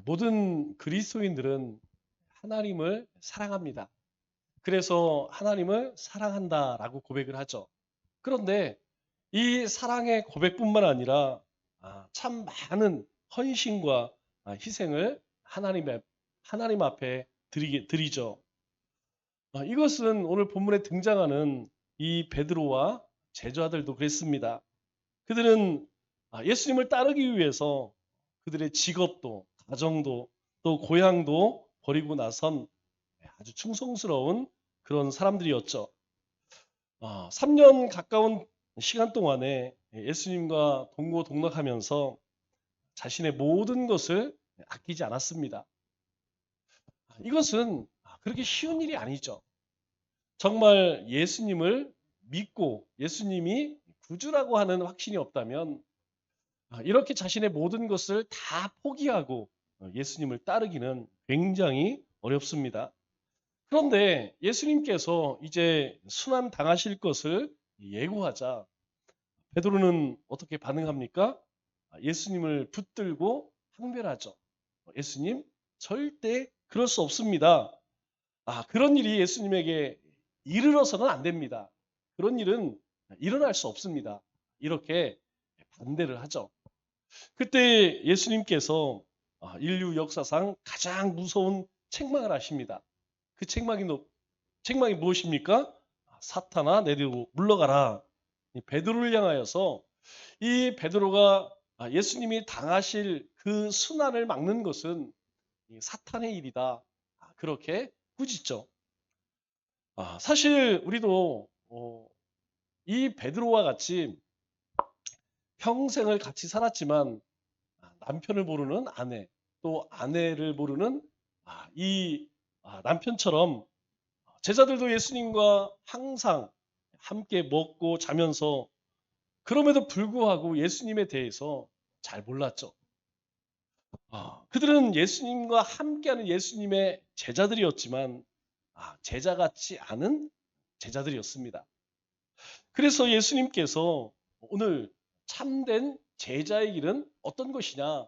모든 그리스도인들은 하나님을 사랑합니다. 그래서 하나님을 사랑한다라고 고백을 하죠. 그런데 이 사랑의 고백뿐만 아니라 참 많은 헌신과 희생을 하나님 앞에 드리죠. 이것은 오늘 본문에 등장하는 이 베드로와 제자들도 그랬습니다. 그들은 예수님을 따르기 위해서 그들의 직업도, 가정도, 또 고향도 버리고 나선 아주 충성스러운 그런 사람들이었죠. 3년 가까운 시간 동안에 예수님과 동고동락하면서 자신의 모든 것을 아끼지 않았습니다. 이것은 그렇게 쉬운 일이 아니죠. 정말 예수님을 믿고 예수님이 구주라고 하는 확신이 없다면 이렇게 자신의 모든 것을 다 포기하고 예수님을 따르기는 굉장히 어렵습니다. 그런데 예수님께서 이제 순환 당하실 것을 예고하자 베드로는 어떻게 반응합니까? 예수님을 붙들고 항변하죠. 예수님, 절대 그럴 수 없습니다. 그런 일이 예수님에게 이르러서는 안 됩니다. 그런 일은 일어날 수 없습니다. 이렇게 반대를 하죠. 그때 예수님께서 인류 역사상 가장 무서운 책망을 하십니다. 그 책망이 무엇입니까? 사탄아 내리로 물러가라. 이 베드로를 향하여서 이 베드로가 예수님이 당하실 그 순환을 막는 것은 이 사탄의 일이다. 그렇게 꾸짖죠. 사실 우리도 이 베드로와 같이 평생을 같이 살았지만 남편을 모르는 아내, 또 아내를 모르는 이 남편처럼 제자들도 예수님과 항상 함께 먹고 자면서 그럼에도 불구하고 예수님에 대해서 잘 몰랐죠. 그들은 예수님과 함께하는 예수님의 제자들이었지만 제자 같지 않은 제자들이었습니다. 그래서 예수님께서 오늘 참된 제자의 길은 어떤 것이냐?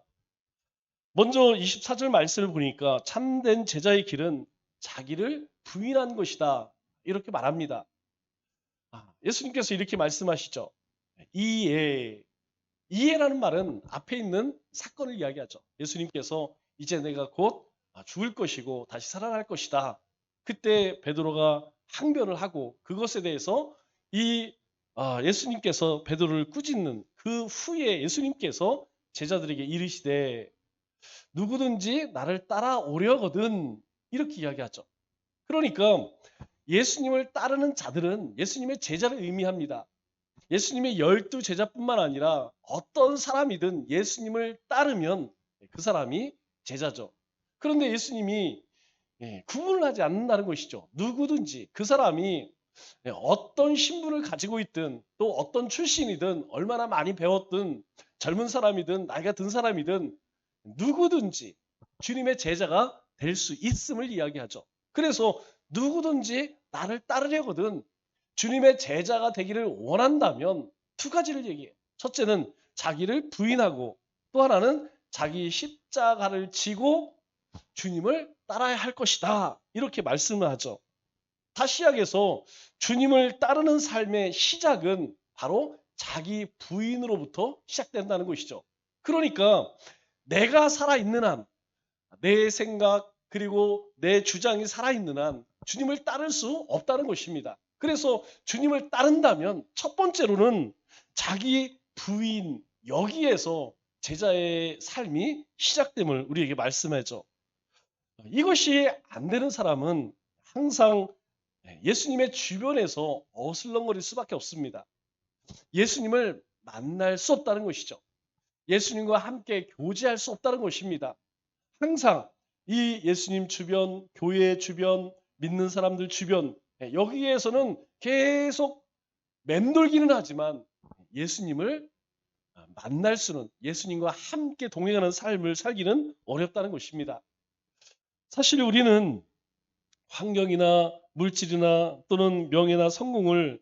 먼저 24절 말씀을 보니까 참된 제자의 길은 자기를 부인한 것이다. 이렇게 말합니다. 예수님께서 이렇게 말씀하시죠. 이에, 이해라는 말은 앞에 있는 사건을 이야기하죠. 예수님께서 이제 내가 곧 죽을 것이고 다시 살아날 것이다. 그때 베드로가 항변을 하고 그것에 대해서 이 예수님께서 베드로를 꾸짖는 그 후에 예수님께서 제자들에게 이르시되 누구든지 나를 따라오려거든 이렇게 이야기하죠. 그러니까 예수님을 따르는 자들은 예수님의 제자를 의미합니다. 예수님의 12 제자뿐만 아니라 어떤 사람이든 예수님을 따르면 그 사람이 제자죠. 그런데 예수님이 구분을 하지 않는다는 것이죠. 누구든지 그 사람이 어떤 신분을 가지고 있든 또 어떤 출신이든 얼마나 많이 배웠든 젊은 사람이든 나이가 든 사람이든 누구든지 주님의 제자가 될 수 있음을 이야기하죠. 그래서 누구든지 나를 따르려거든 주님의 제자가 되기를 원한다면 두 가지를 얘기해요. 첫째는 자기를 부인하고 또 하나는 자기 십자가를 지고 주님을 따라야 할 것이다. 이렇게 말씀을 하죠. 다시 이야기해서 주님을 따르는 삶의 시작은 바로 자기 부인으로부터 시작된다는 것이죠. 그러니까 내가 살아있는 한, 내 생각 그리고 내 주장이 살아있는 한 주님을 따를 수 없다는 것입니다. 그래서 주님을 따른다면 첫 번째로는 자기 부인 여기에서 제자의 삶이 시작됨을 우리에게 말씀하죠. 이것이 안 되는 사람은 항상 예수님의 주변에서 어슬렁거릴 수밖에 없습니다. 예수님을 만날 수 없다는 것이죠. 예수님과 함께 교제할 수 없다는 것입니다. 항상 이 예수님 주변, 교회 주변, 믿는 사람들 주변 여기에서는 계속 맴돌기는 하지만 예수님을 만날 수는 예수님과 함께 동행하는 삶을 살기는 어렵다는 것입니다. 사실 우리는 환경이나 물질이나 또는 명예나 성공을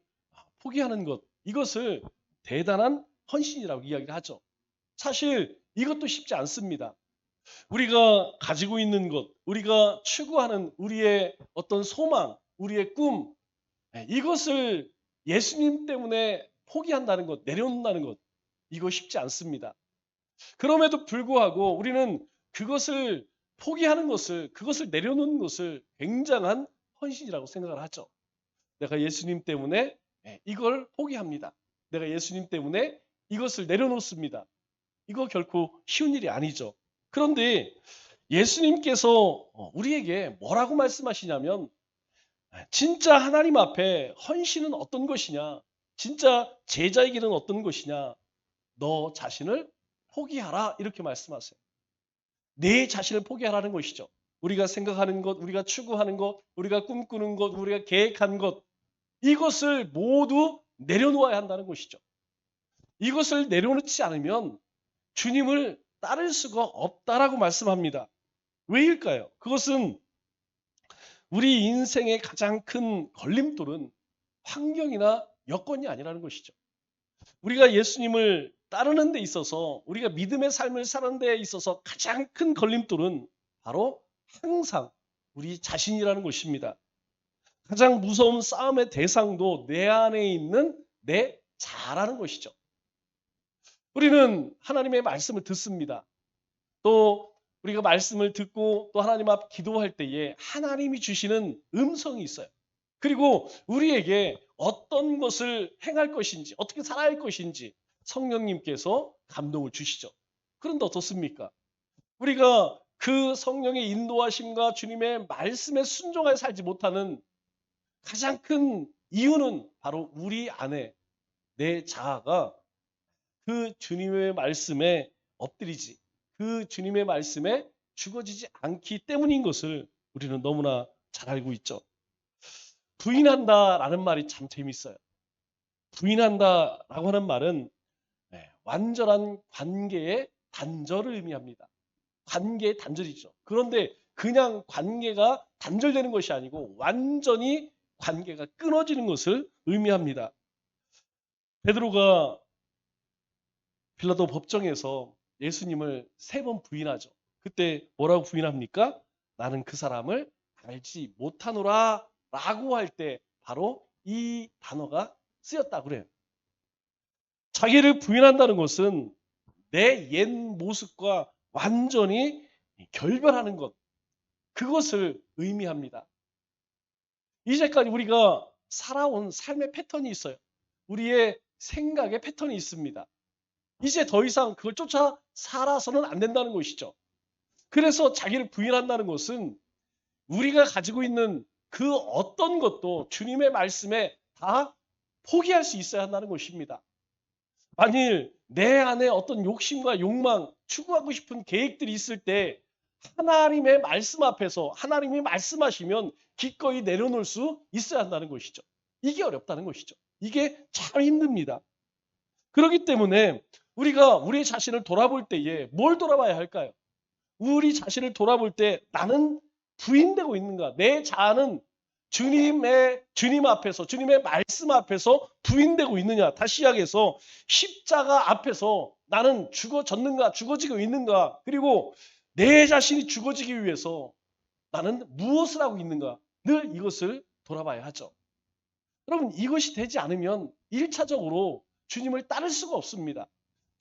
포기하는 것 이것을 대단한 헌신이라고 이야기를 하죠. 사실 이것도 쉽지 않습니다. 우리가 가지고 있는 것, 우리가 추구하는 우리의 어떤 소망, 우리의 꿈, 이것을 예수님 때문에 포기한다는 것, 내려놓는다는 것, 이거 쉽지 않습니다. 그럼에도 불구하고 우리는 그것을 포기하는 것을, 그것을 내려놓는 것을 굉장한 헌신이라고 생각을 하죠. 내가 예수님 때문에 이걸 포기합니다. 내가 예수님 때문에 이것을 내려놓습니다. 이거 결코 쉬운 일이 아니죠. 그런데 예수님께서 우리에게 뭐라고 말씀하시냐면 진짜 하나님 앞에 헌신은 어떤 것이냐? 진짜 제자에게는 어떤 것이냐? 너 자신을 포기하라 이렇게 말씀하세요. 내 자신을 포기하라는 것이죠. 우리가 생각하는 것, 우리가 추구하는 것, 우리가 꿈꾸는 것, 우리가 계획한 것 이것을 모두 내려놓아야 한다는 것이죠. 이것을 내려놓지 않으면 주님을 따를 수가 없다라고 말씀합니다. 왜일까요? 그것은 우리 인생의 가장 큰 걸림돌은 환경이나 여건이 아니라는 것이죠. 우리가 예수님을 따르는 데 있어서 우리가 믿음의 삶을 사는 데 있어서 가장 큰 걸림돌은 바로 항상 우리 자신이라는 것입니다. 가장 무서운 싸움의 대상도 내 안에 있는 내 자라는 것이죠. 우리는 하나님의 말씀을 듣습니다. 또 우리가 말씀을 듣고 또 하나님 앞 기도할 때에 하나님이 주시는 음성이 있어요. 그리고 우리에게 어떤 것을 행할 것인지, 어떻게 살아야 할 것인지 성령님께서 감동을 주시죠. 그런데 어떻습니까? 우리가 그 성령의 인도하심과 주님의 말씀에 순종하여 살지 못하는 가장 큰 이유는 바로 우리 안에 내 자아가 그 주님의 말씀에 엎드리지, 그 주님의 말씀에 죽어지지 않기 때문인 것을 우리는 너무나 잘 알고 있죠. 부인한다라는 말이 참 재밌어요. 부인한다라고 하는 말은 완전한 관계의 단절을 의미합니다. 관계의 단절이죠. 그런데 그냥 관계가 단절되는 것이 아니고 완전히 관계가 끊어지는 것을 의미합니다. 베드로가 빌라도 법정에서 예수님을 3번 부인하죠. 그때 뭐라고 부인합니까? 나는 그 사람을 알지 못하노라 라고 할 때 바로 이 단어가 쓰였다고 그래요. 자기를 부인한다는 것은 내 옛 모습과 완전히 결별하는 것, 그것을 의미합니다. 이제까지 우리가 살아온 삶의 패턴이 있어요. 우리의 생각의 패턴이 있습니다. 이제 더 이상 그걸 쫓아 살아서는 안 된다는 것이죠. 그래서 자기를 부인한다는 것은 우리가 가지고 있는 그 어떤 것도 주님의 말씀에 다 포기할 수 있어야 한다는 것입니다. 만일 내 안에 어떤 욕심과 욕망, 추구하고 싶은 계획들이 있을 때 하나님의 말씀 앞에서 하나님이 말씀하시면 기꺼이 내려놓을 수 있어야 한다는 것이죠. 이게 어렵다는 것이죠. 이게 참 힘듭니다. 그렇기 때문에 우리가 우리 자신을 돌아볼 때에 뭘 돌아봐야 할까요? 우리 자신을 돌아볼 때 나는 부인되고 있는가? 내 자아는 주님 앞에서, 주님의 말씀 앞에서 부인되고 있느냐? 다시 이야기해서 십자가 앞에서 나는 죽어졌는가? 죽어지고 있는가? 그리고 내 자신이 죽어지기 위해서 나는 무엇을 하고 있는가? 늘 이것을 돌아봐야 하죠. 여러분, 이것이 되지 않으면 1차적으로 주님을 따를 수가 없습니다.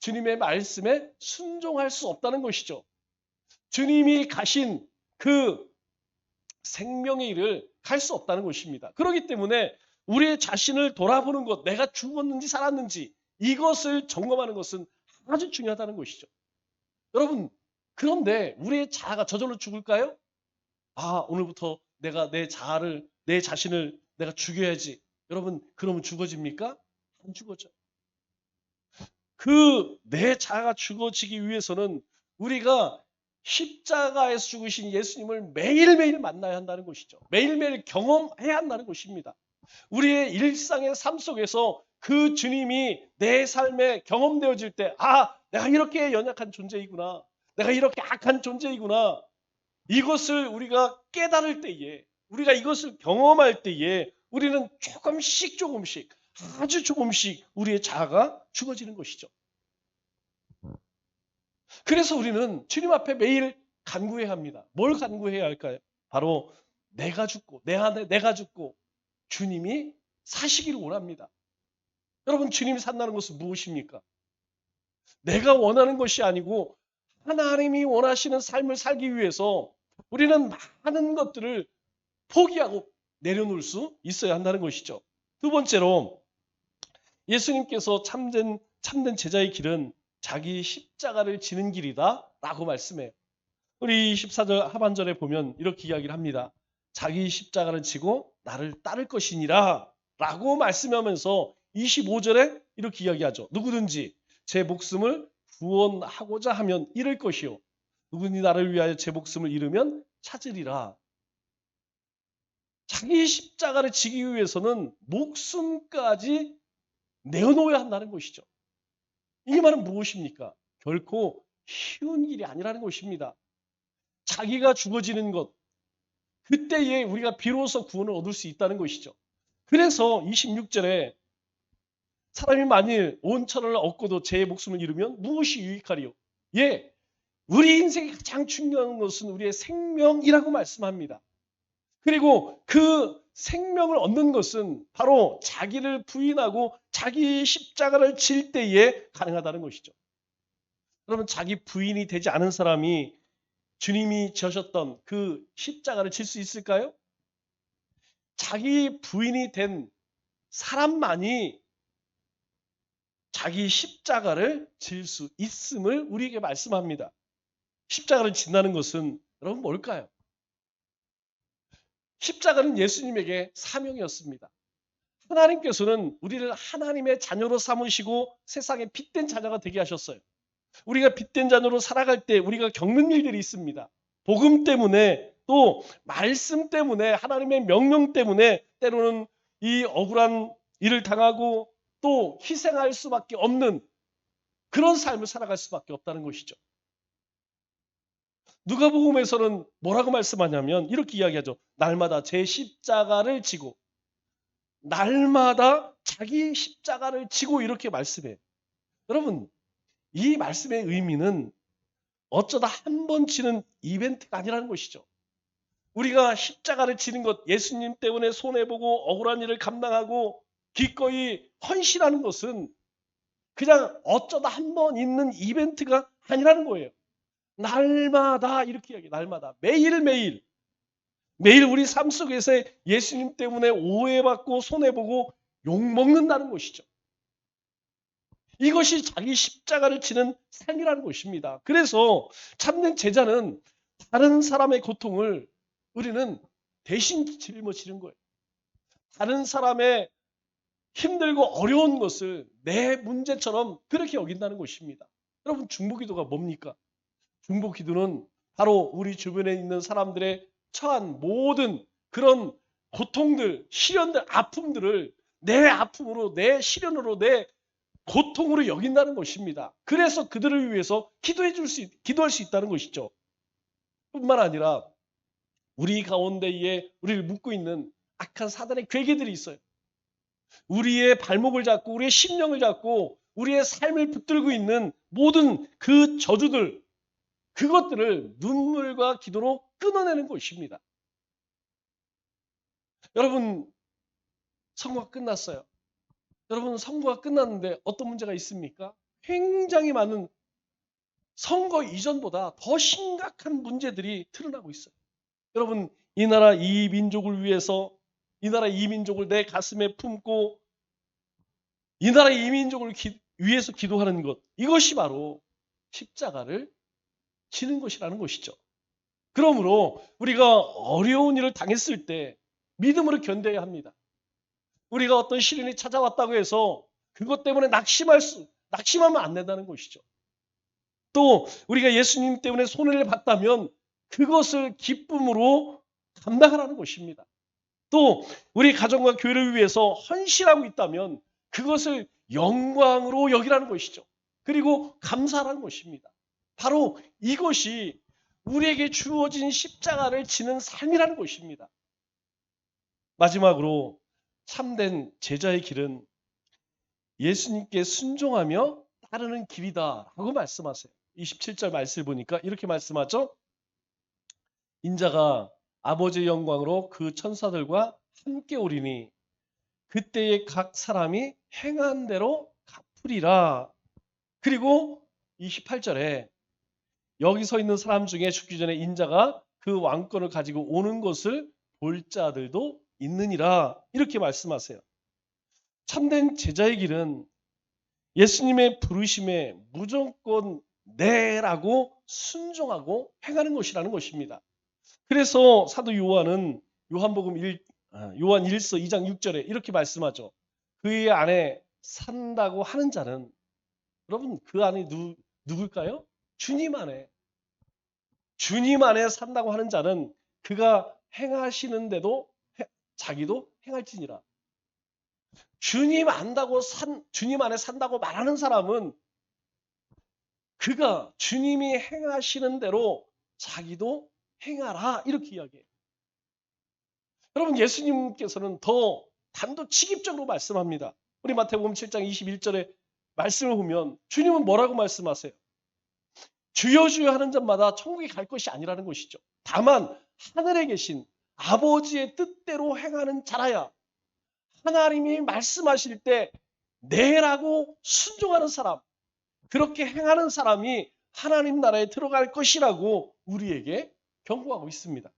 주님의 말씀에 순종할 수 없다는 것이죠. 주님이 가신 그 생명의 일을 갈 수 없다는 것입니다. 그렇기 때문에 우리의 자신을 돌아보는 것, 내가 죽었는지 살았는지 이것을 점검하는 것은 아주 중요하다는 것이죠. 여러분, 그런데 우리의 자아가 저절로 죽을까요? 아, 오늘부터 내가 내 자신을 내가 죽여야지. 여러분, 그러면 죽어집니까? 안 죽어져. 그 내 자아가 죽어지기 위해서는 우리가 십자가에서 죽으신 예수님을 매일매일 만나야 한다는 것이죠. 매일매일 경험해야 한다는 것입니다. 우리의 일상의 삶 속에서 그 주님이 내 삶에 경험되어질 때, 아, 내가 이렇게 연약한 존재이구나. 내가 이렇게 악한 존재이구나. 이것을 우리가 깨달을 때에, 우리가 이것을 경험할 때에 우리는 조금씩 아주 조금씩 우리의 자아가 죽어지는 것이죠. 그래서 우리는 주님 앞에 매일 간구해야 합니다. 뭘 간구해야 할까요? 바로 내가 죽고 내 안에 내가 죽고 주님이 사시기를 원합니다. 여러분, 주님이 산다는 것은 무엇입니까? 내가 원하는 것이 아니고 하나님이 원하시는 삶을 살기 위해서 우리는 많은 것들을 포기하고 내려놓을 수 있어야 한다는 것이죠. 두 번째로, 예수님께서 참된 제자의 길은 자기 십자가를 지는 길이다 라고 말씀해요. 우리 24절 하반절에 보면 이렇게 이야기를 합니다. 자기 십자가를 지고 나를 따를 것이니라 라고 말씀하면서 25절에 이렇게 이야기하죠. 누구든지 제 목숨을 구원하고자 하면 잃을 것이요, 누구든지 나를 위하여 제 목숨을 잃으면 찾으리라. 자기 십자가를 지기 위해서는 목숨까지 내어놓아야 한다는 것이죠. 이 말은 무엇입니까? 결코 쉬운 일이 아니라는 것입니다. 자기가 죽어지는 것, 그때에 우리가 비로소 구원을 얻을 수 있다는 것이죠. 그래서 26절에 사람이 만일 온 천하를 얻고도 제 목숨을 잃으면 무엇이 유익하리요? 예, 우리 인생에 가장 중요한 것은 우리의 생명이라고 말씀합니다. 그리고 그 생명을 얻는 것은 바로 자기를 부인하고 자기 십자가를 질 때에 가능하다는 것이죠. 여러분, 자기 부인이 되지 않은 사람이 주님이 지셨던 그 십자가를 질 수 있을까요? 자기 부인이 된 사람만이 자기 십자가를 질 수 있음을 우리에게 말씀합니다. 십자가를 진다는 것은 여러분 뭘까요? 십자가는 예수님에게 사명이었습니다. 하나님께서는 우리를 하나님의 자녀로 삼으시고 세상에 빛된 자녀가 되게 하셨어요. 우리가 빛된 자녀로 살아갈 때 우리가 겪는 일들이 있습니다. 복음 때문에, 또 말씀 때문에, 하나님의 명령 때문에 때로는 이 억울한 일을 당하고 또 희생할 수밖에 없는 그런 삶을 살아갈 수밖에 없다는 것이죠. 누가복음에서는 뭐라고 말씀하냐면 이렇게 이야기하죠. 날마다 제 십자가를 지고, 날마다 자기 십자가를 지고, 이렇게 말씀해요. 여러분, 이 말씀의 의미는 어쩌다 한 번 치는 이벤트가 아니라는 것이죠. 우리가 십자가를 지는 것, 예수님 때문에 손해보고 억울한 일을 감당하고 기꺼이 헌신하는 것은 그냥 어쩌다 한 번 있는 이벤트가 아니라는 거예요. 날마다, 이렇게 이야기해요. 날마다, 매일매일 우리 삶 속에서 예수님 때문에 오해받고 손해보고 욕먹는다는 것이죠. 이것이 자기 십자가를 지는 삶이라는 것입니다. 그래서 참된 제자는 다른 사람의 고통을 우리는 대신 짊어지는 거예요. 다른 사람의 힘들고 어려운 것을 내 문제처럼 그렇게 여긴다는 것입니다. 여러분, 중보기도가 뭡니까? 중보기도는 바로 우리 주변에 있는 사람들의 처한 모든 그런 고통들, 시련들, 아픔들을 내 아픔으로, 내 시련으로, 내 고통으로 여긴다는 것입니다. 그래서 그들을 위해서 기도할 수 있다는 것이죠. 뿐만 아니라 우리 가운데에 우리를 묶고 있는 악한 사단의 괴계들이 있어요. 우리의 발목을 잡고 우리의 심령을 잡고 우리의 삶을 붙들고 있는 모든 그 저주들, 그것들을 눈물과 기도로 끊어내는 것입니다. 여러분, 선거가 끝났어요. 여러분, 선거가 끝났는데 어떤 문제가 있습니까? 굉장히 많은, 선거 이전보다 더 심각한 문제들이 드러나고 있어요. 여러분, 이 나라 이 민족을 위해서, 이 나라 이 민족을 내 가슴에 품고 이 나라 이 민족을 위해서 기도하는 것, 이것이 바로 십자가를 지는 것이라는 것이죠. 그러므로 우리가 어려운 일을 당했을 때 믿음으로 견뎌야 합니다. 우리가 어떤 시련이 찾아왔다고 해서 그것 때문에 낙심하면 안 된다는 것이죠. 또 우리가 예수님 때문에 손해를 봤다면 그것을 기쁨으로 감당하라는 것입니다. 또 우리 가정과 교회를 위해서 헌신하고 있다면 그것을 영광으로 여기라는 것이죠. 그리고 감사하라는 것입니다. 바로 이것이 우리에게 주어진 십자가를 지는 삶이라는 것입니다. 마지막으로 참된 제자의 길은 예수님께 순종하며 따르는 길이다 라고 말씀하세요. 27절 말씀을 보니까 이렇게 말씀하죠. 인자가 아버지의 영광으로 그 천사들과 함께 오리니 그때의 각 사람이 행한 대로 갚으리라. 그리고 28절에 여기 서 있는 사람 중에 죽기 전에 인자가 그 왕권을 가지고 오는 것을 볼 자들도 있느니라. 이렇게 말씀하세요. 참된 제자의 길은 예수님의 부르심에 무조건 네라고 순종하고 행하는 것이라는 것입니다. 그래서 사도 요한은 요한 1서 2장 6절에 이렇게 말씀하죠. 그의 안에 산다고 하는 자는, 여러분 그 안에 누굴까요? 주님 안에. 주님 안에 산다고 하는 자는 그가 행하시는데도 자기도 행할지니라. 주님 안에 산다고 말하는 사람은 그가 주님이 행하시는 대로 자기도 행하라, 이렇게 이야기해요. 여러분, 예수님께서는 더 단도직입적으로 말씀합니다. 우리 마태복음 7장 21절에 말씀을 보면 주님은 뭐라고 말씀하세요? 주여 주여 하는 자마다 천국에 갈 것이 아니라는 것이죠. 다만 하늘에 계신 아버지의 뜻대로 행하는 자라야, 하나님이 말씀하실 때 네라고 순종하는 사람, 그렇게 행하는 사람이 하나님 나라에 들어갈 것이라고 우리에게 경고하고 있습니다.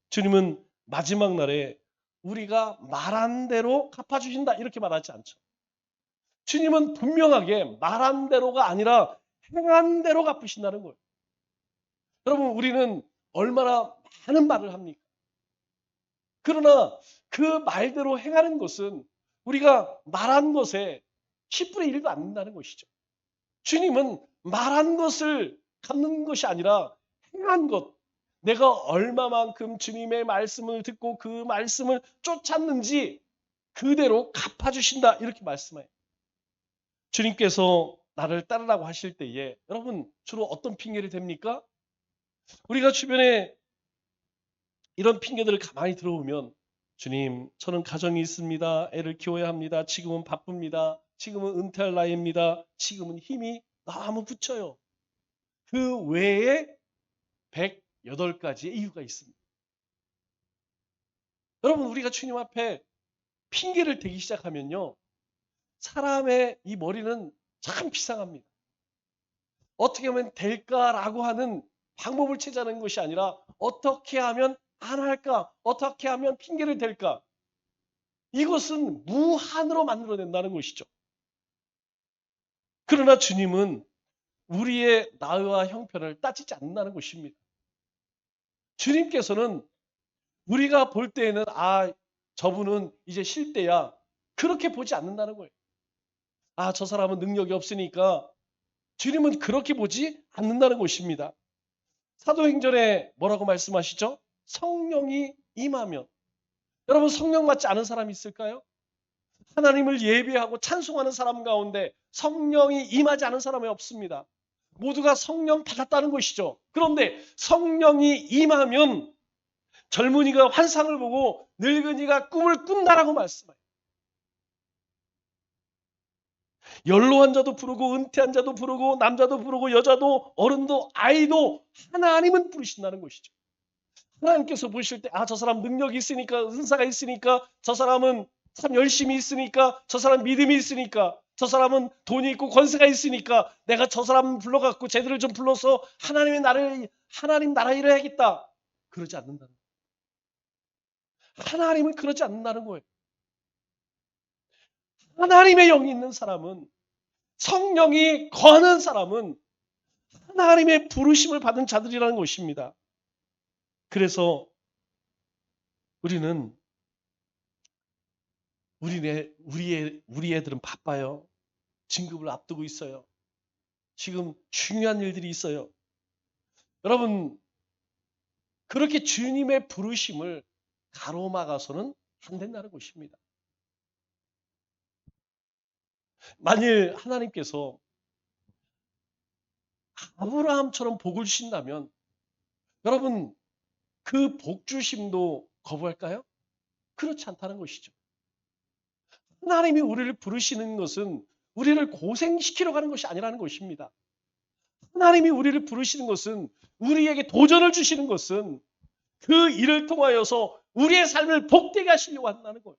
주님은 마지막 날에 우리가 말한 대로 갚아주신다, 이렇게 말하지 않죠. 주님은 분명하게 말한 대로가 아니라 행한 대로 갚으신다는 거예요. 여러분, 우리는 얼마나 많은 말을 합니까? 그러나 그 말대로 행하는 것은 우리가 말한 것에 10분의 1도 안 된다는 것이죠. 주님은 말한 것을 갚는 것이 아니라 행한 것, 내가 얼마만큼 주님의 말씀을 듣고 그 말씀을 쫓았는지 그대로 갚아주신다, 이렇게 말씀해요. 주님께서 나를 따르라고 하실 때에 여러분 주로 어떤 핑계를 댑니까? 우리가 주변에 이런 핑계들을 가만히 들어보면, 주님, 저는 가정이 있습니다. 애를 키워야 합니다. 지금은 바쁩니다. 지금은 은퇴할 나이입니다. 지금은 힘이 너무 붙여요. 그 외에 108가지의 이유가 있습니다. 여러분, 우리가 주님 앞에 핑계를 대기 시작하면요, 사람의 이 머리는 참 비상합니다. 어떻게 하면 될까라고 하는 방법을 찾아내는 것이 아니라 어떻게 하면 안 할까? 어떻게 하면 핑계를 댈까? 이것은 무한으로 만들어낸다는 것이죠. 그러나 주님은 우리의 나이와 형편을 따지지 않는다는 것입니다. 주님께서는 우리가 볼 때에는 저분은 이제 쉴 때야, 그렇게 보지 않는다는 거예요. 저 사람은 능력이 없으니까, 주님은 그렇게 보지 않는다는 것입니다. 사도행전에 뭐라고 말씀하시죠? 성령이 임하면. 여러분, 성령 받지 않은 사람이 있을까요? 하나님을 예배하고 찬송하는 사람 가운데 성령이 임하지 않은 사람이 없습니다. 모두가 성령 받았다는 것이죠. 그런데 성령이 임하면 젊은이가 환상을 보고 늙은이가 꿈을 꾼다라고 말씀해요. 연로한 자도 부르고 은퇴한 자도 부르고 남자도 부르고 여자도 어른도 아이도 하나님은 부르신다는 것이죠. 하나님께서 보실 때 저 사람 능력이 있으니까, 은사가 있으니까, 저 사람은 참 열심히 있으니까, 저 사람 믿음이 있으니까, 저 사람은 돈이 있고 권세가 있으니까 내가 저 사람 불러갖고 쟤들을 좀 불러서 하나님 나라 일을 해야겠다. 그러지 않는다는 거예요. 하나님은 그러지 않는다는 거예요. 하나님의 영이 있는 사람은, 성령이 거하는 사람은 하나님의 부르심을 받은 자들이라는 것입니다. 그래서 우리 애들은 바빠요. 진급을 앞두고 있어요. 지금 중요한 일들이 있어요. 여러분, 그렇게 주님의 부르심을 가로막아서는 안 된다는 것입니다. 만일 하나님께서 아브라함처럼 복을 주신다면 여러분, 그 복 주심도 거부할까요? 그렇지 않다는 것이죠. 하나님이 우리를 부르시는 것은 우리를 고생시키러 가는 것이 아니라는 것입니다. 하나님이 우리를 부르시는 것은, 우리에게 도전을 주시는 것은 그 일을 통하여서 우리의 삶을 복되게 하시려고 한다는 거예요.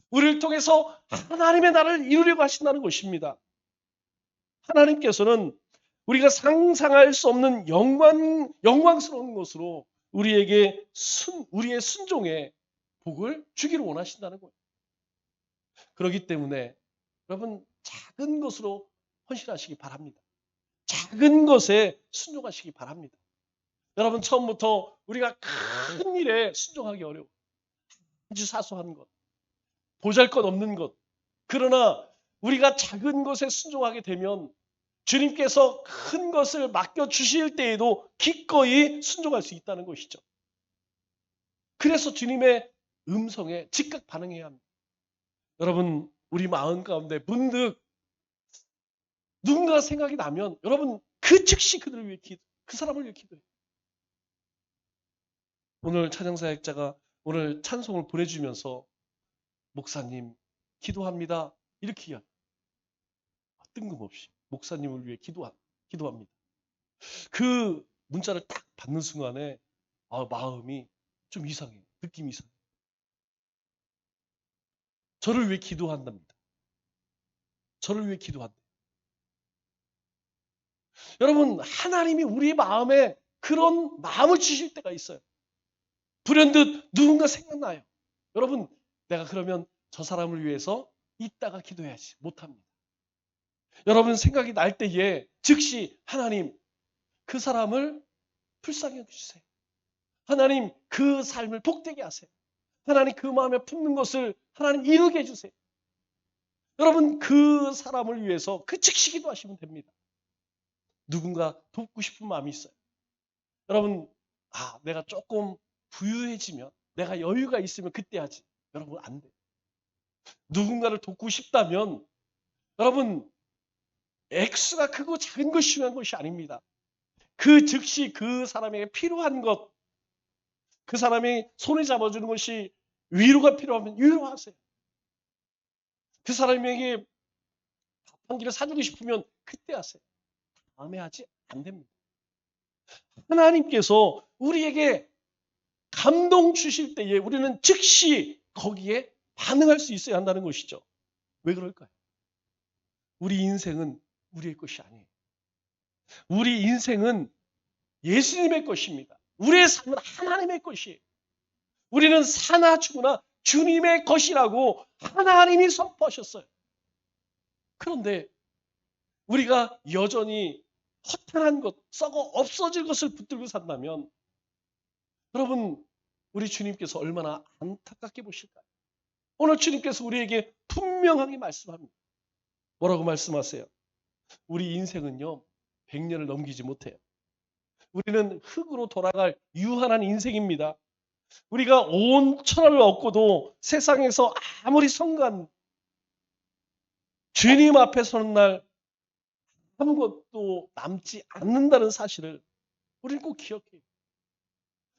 우리를 통해서 하나님의 나라를 이루려고 하신다는 것입니다. 하나님께서는 우리가 상상할 수 없는 영광스러운 것으로 우리에게 우리의 순종에 복을 주기를 원하신다는 거예요. 그렇기 때문에 여러분 작은 것으로 헌신하시기 바랍니다. 작은 것에 순종하시기 바랍니다. 여러분 처음부터 우리가 큰 일에 순종하기 어려워. 아주 사소한 것, 보잘것없는 것. 그러나 우리가 작은 것에 순종하게 되면 주님께서 큰 것을 맡겨주실 때에도 기꺼이 순종할 수 있다는 것이죠. 그래서 주님의 음성에 즉각 반응해야 합니다. 여러분 우리 마음 가운데 문득 누군가 생각이 나면 여러분 그 즉시 그들을 위해 그 사람을 위해 기도해요. 오늘 찬양사역자가 오늘 찬송을 보내주면서 목사님 기도합니다. 이렇게 이야기해요. 뜬금없이 목사님을 위해 기도합니다. 그 문자를 딱 받는 순간에 마음이 좀 이상해요. 느낌이 이상해요. 저를 위해 기도한답니다. 저를 위해 기도한다. 여러분 하나님이 우리 마음에 그런 마음을 주실 때가 있어요. 불현듯 누군가 생각나요. 여러분 내가 그러면 저 사람을 위해서 이따가 기도해야지 못합니다. 여러분 생각이 날 때에 즉시 하나님 그 사람을 불쌍히 여겨주세요. 하나님 그 삶을 복되게 하세요. 하나님 그 마음에 품는 것을 하나님 이루게 해주세요. 여러분 그 사람을 위해서 그 즉시 기도하시면 됩니다. 누군가 돕고 싶은 마음이 있어요. 여러분 내가 조금 부유해지면 내가 여유가 있으면 그때 하지. 여러분 안 돼요. 누군가를 돕고 싶다면 여러분 액수가 크고 작은 것이 중요한 것이 아닙니다. 그 즉시 그 사람에게 필요한 것, 그 사람이 손에 잡아주는 것이 위로가 필요하면 위로하세요. 그 사람에게 밥 한 끼를 사주고 싶으면 그때 하세요. 다음에 하지 안 됩니다. 하나님께서 우리에게 감동 주실 때에 우리는 즉시 거기에 반응할 수 있어야 한다는 것이죠. 왜 그럴까요? 우리 인생은 우리의 것이 아니에요. 우리 인생은 예수님의 것입니다. 우리의 삶은 하나님의 것이에요. 우리는 사나 죽으나 주님의 것이라고 하나님이 선포하셨어요. 그런데 우리가 여전히 허탄한 것, 썩어 없어질 것을 붙들고 산다면 여러분 우리 주님께서 얼마나 안타깝게 보실까요? 오늘 주님께서 우리에게 분명하게 말씀합니다. 뭐라고 말씀하세요? 우리 인생은요 100년을 넘기지 못해요. 우리는 흙으로 돌아갈 유한한 인생입니다. 우리가 온 천하를 얻고도 세상에서 아무리 성간 주님 앞에 서는 날 아무것도 남지 않는다는 사실을 우리는 꼭 기억해요.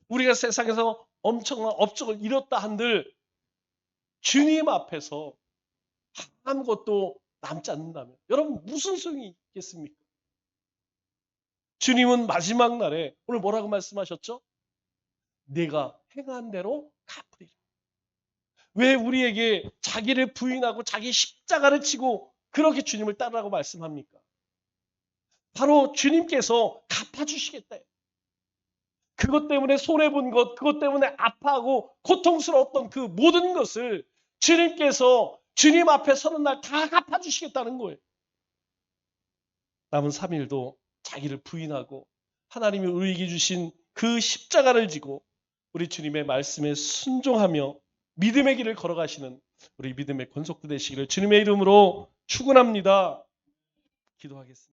우리가 세상에서 엄청난 업적을 이뤘다 한들 주님 앞에서 아무것도 남지 않는다면 여러분 무슨 소용이 있겠습니까? 주님은 마지막 날에 오늘 뭐라고 말씀하셨죠? 내가 행한 대로 갚으리라. 왜 우리에게 자기를 부인하고 자기 십자가를 지고 그렇게 주님을 따르라고 말씀합니까? 바로 주님께서 갚아주시겠다. 그것 때문에 손해본 것, 그것 때문에 아파하고 고통스러웠던 그 모든 것을 주님께서 주님 앞에 서는 날 다 갚아주시겠다는 거예요. 남은 3일도 자기를 부인하고 하나님이 우리에게 주신 그 십자가를 지고 우리 주님의 말씀에 순종하며 믿음의 길을 걸어가시는 우리 믿음의 권속도 되시기를 주님의 이름으로 축원합니다. 기도하겠습니다.